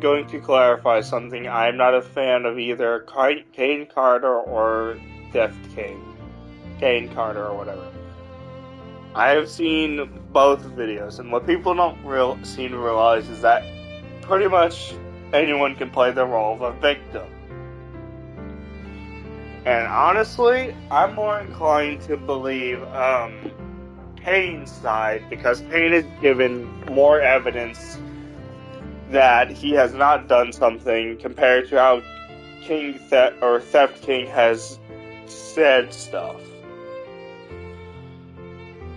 going to clarify something. I'm not a fan of either Kane Carter or Theft King. Kane Carter or whatever. I have seen both videos, and what people don't seem to realize is that pretty much anyone can play the role of a victim. And honestly, I'm more inclined to believe Kane's side because Kane has given more evidence that he has not done something compared to how Theft King has said stuff.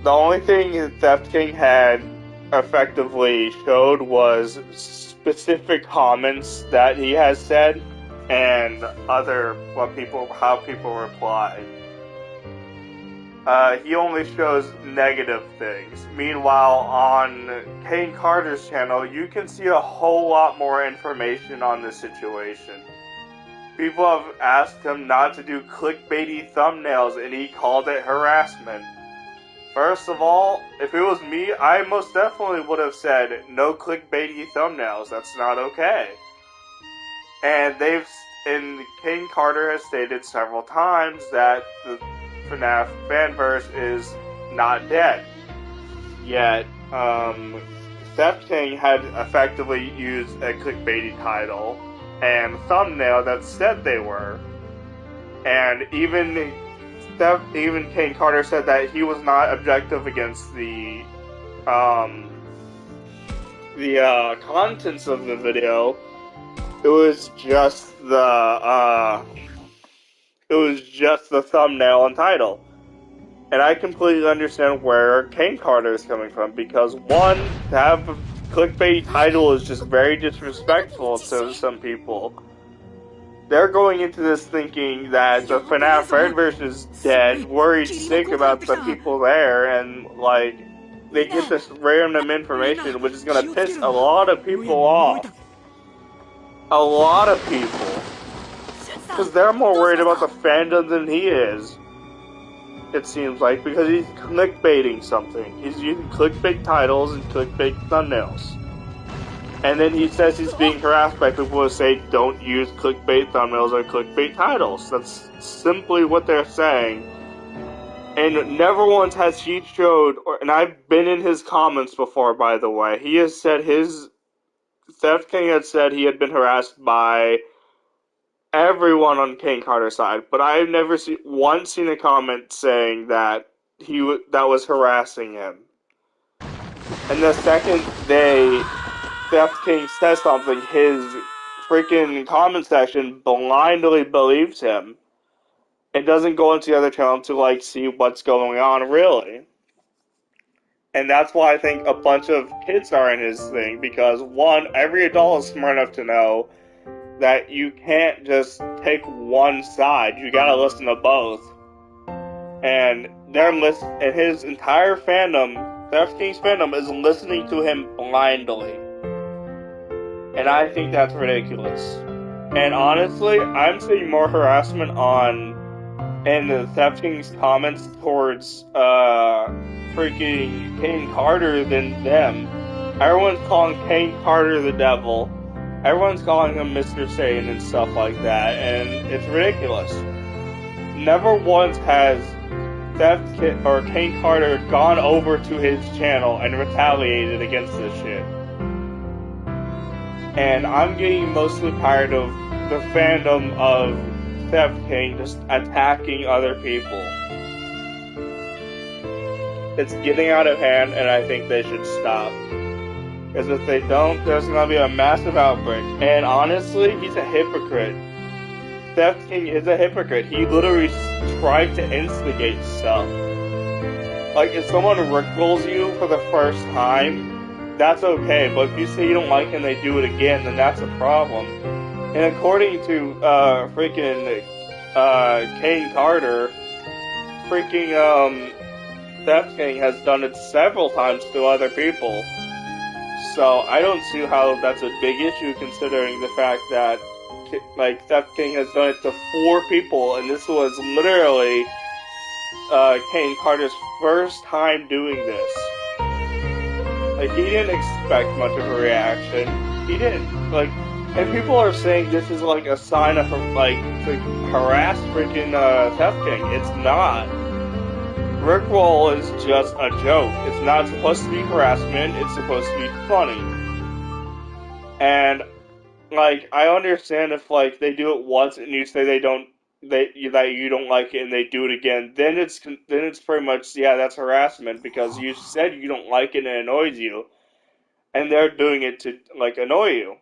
The only thing Theft King had effectively showed was specific comments that he has said and how people reply. He only shows negative things. Meanwhile, on Kane Carter's channel, you can see a whole lot more information on the situation. People have asked him not to do clickbaity thumbnails, and he called it harassment. First of all, if it was me, I most definitely would have said, no clickbaity thumbnails, that's not okay. And Kane Carter has stated several times that the FNAF fanverse is not dead. Yet, Theft King had effectively used a clickbaity title and thumbnail that said they were. And even Kane Carter said that he was not objective against the contents of the video. It was just the thumbnail and title. And I completely understand where Kane Carter is coming from, because one, to have a clickbait title is just very disrespectful to some people. They're going into this thinking that the FNAF fanverse is dead, worried sick about the people there, and like, they get this random information which is gonna piss a lot of people off. A lot of people. Because they're more worried about the fandom than he is. It seems like, because he's clickbaiting something. He's using clickbait titles and clickbait thumbnails. And then he says he's being harassed by people who say don't use clickbait thumbnails or clickbait titles. That's simply what they're saying. And never once has he and I've been in his comments before, by the way. He has said Theft King had said he had been harassed by everyone on Kane Carter's side, but I've never once seen a comment saying that that was harassing him. And the second Theft King says something, his freaking comment section blindly believes him and doesn't go into the other channel to see what's going on really. And that's why I think a bunch of kids are in his thing, because one, every adult is smart enough to know that you can't just take one side. You gotta listen to both. And his entire fandom, Theft King's fandom, is listening to him blindly. And I think that's ridiculous. And honestly, I'm seeing more harassment in the Theft King's comments towards freaking Kane Carter than them. Everyone's calling Kane Carter the devil. Everyone's calling him Mr. Satan and stuff like that, and it's ridiculous. Never once has Kane Carter gone over to his channel and retaliated against this shit. And I'm getting mostly tired of the fandom of Theft King just attacking other people. It's getting out of hand, and I think they should stop. Because if they don't, there's going to be a massive outbreak. And honestly, he's a hypocrite. Theft King is a hypocrite. He literally tried to instigate stuff. Like, if someone rickrolls you for the first time, that's okay. But if you say you don't like him, they do it again, then that's a problem. And according to Kane Carter, Theft King has done it several times to other people. So I don't see how that's a big issue, considering the fact that Theft King has done it to 4 people, and this was literally Kane Carter's first time doing this. He didn't expect much of a reaction. He didn't. And people are saying this is like a sign of like to harass freaking Theft King. It's not. Rickroll is just a joke. It's not supposed to be harassment. It's supposed to be funny. And like I understand if like they do it once and you say that you don't like it and they do it again, then it's pretty much that's harassment because you said you don't like it and it annoys you, and they're doing it to like annoy you.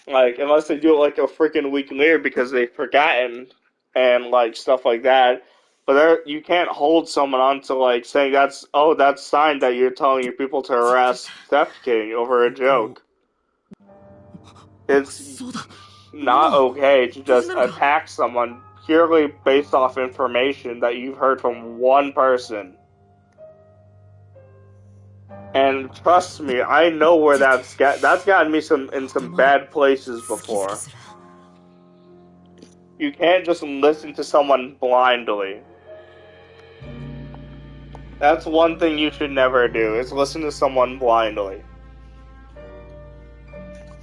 Like unless they do it like a freaking week later because they've forgotten and like stuff like that. But you can't hold someone on to like saying that's sign that you're telling your people to harass Theft King over a joke. It's not okay to just attack someone purely based off information that you've heard from one person. And trust me, I know where that's gotten me in some bad places before. You can't just listen to someone blindly. That's one thing you should never do, is listen to someone blindly.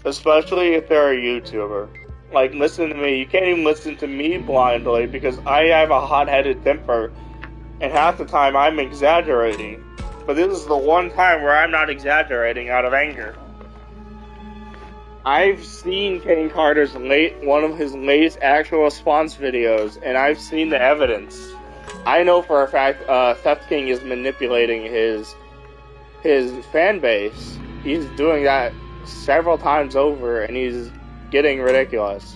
Especially if they're a YouTuber. Like, listen to me. You can't even listen to me blindly because I have a hot-headed temper, and half the time I'm exaggerating. But this is the one time where I'm not exaggerating out of anger. I've seen Kane Carter's one of his latest actual response videos, and I've seen the evidence. I know for a fact Theft King is manipulating his fan base. He's doing that several times over, and he's getting ridiculous.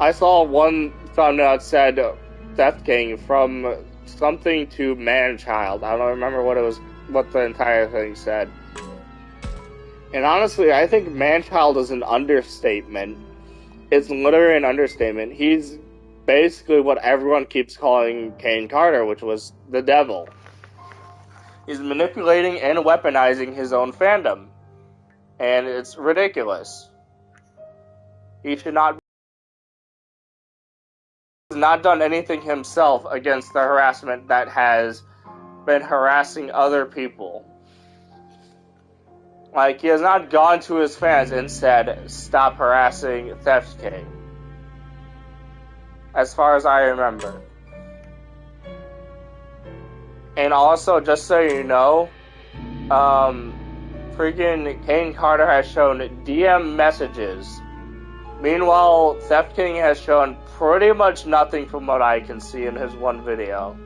I saw one thumbnail that said Theft King from something to man-child. I don't remember what the entire thing said. And honestly, I think man-child is an understatement. It's literally an understatement. He's basically what everyone keeps calling Kane Carter, which was the devil. He's manipulating and weaponizing his own fandom. And it's ridiculous. He should not has not done anything himself against the harassment that has been harassing other people. Like, he has not gone to his fans and said, stop harassing Theft King. As far as I remember. And also, just so you know, freaking Kane Carter has shown DM messages. Meanwhile, Theft King has shown pretty much nothing from what I can see in his one video.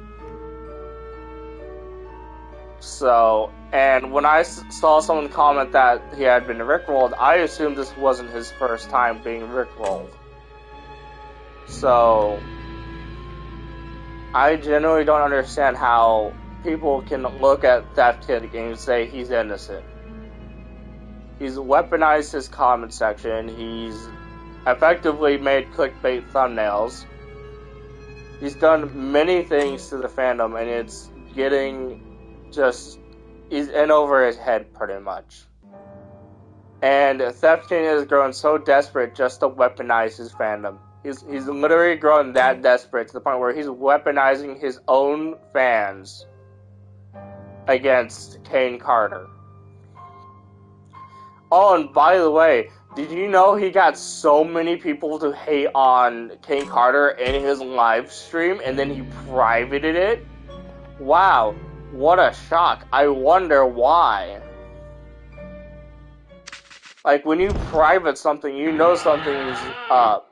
So, and when I saw someone comment that he had been rickrolled, I assumed this wasn't his first time being rickrolled. So, I genuinely don't understand how people can look at Theft King and say he's innocent. He's weaponized his comment section, he's effectively made clickbait thumbnails, he's done many things to the fandom, and it's getting he's in over his head pretty much. And Theft King has grown so desperate just to weaponize his fandom. He's literally grown that desperate to the point where he's weaponizing his own fans against Kane Carter. Oh, and by the way, did you know he got so many people to hate on Kane Carter in his live stream and then he privated it? Wow, what a shock. I wonder why. Like, when you private something, you know something's up.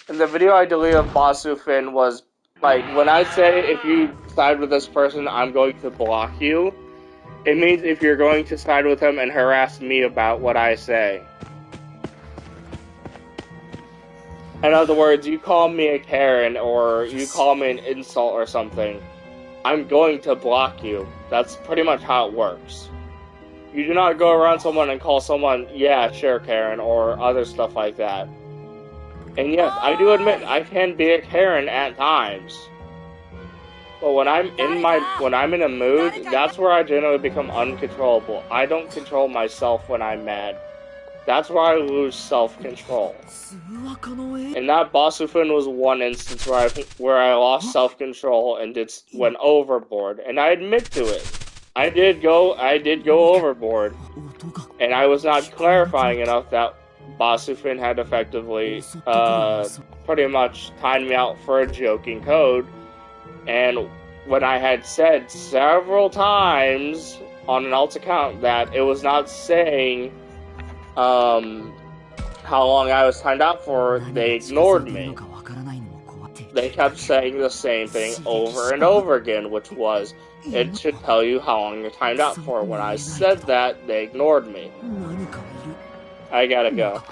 And the video I deleted of Basu Finn was, like, when I say if you side with this person, I'm going to block you, it means if you're going to side with him and harass me about what I say. In other words, you call me a Karen or you call me an insult or something, I'm going to block you. That's pretty much how it works. You do not go around someone and call someone, yeah, sure, Karen, or other stuff like that. And yes, I do admit I can be a Karen at times. But when I'm in a mood, that's where I generally become uncontrollable. I don't control myself when I'm mad. That's where I lose self-control. And that Basufin was one instance where I lost self-control and went overboard. And I admit to it. I did go overboard. And I was not clarifying enough that Basufin had effectively, pretty much timed me out for a joking code. And when I had said several times on an alt account that it was not saying, how long I was timed out for, they ignored me. They kept saying the same thing over and over again, which was, it should tell you how long you're timed out for. When I said that, they ignored me. I gotta go.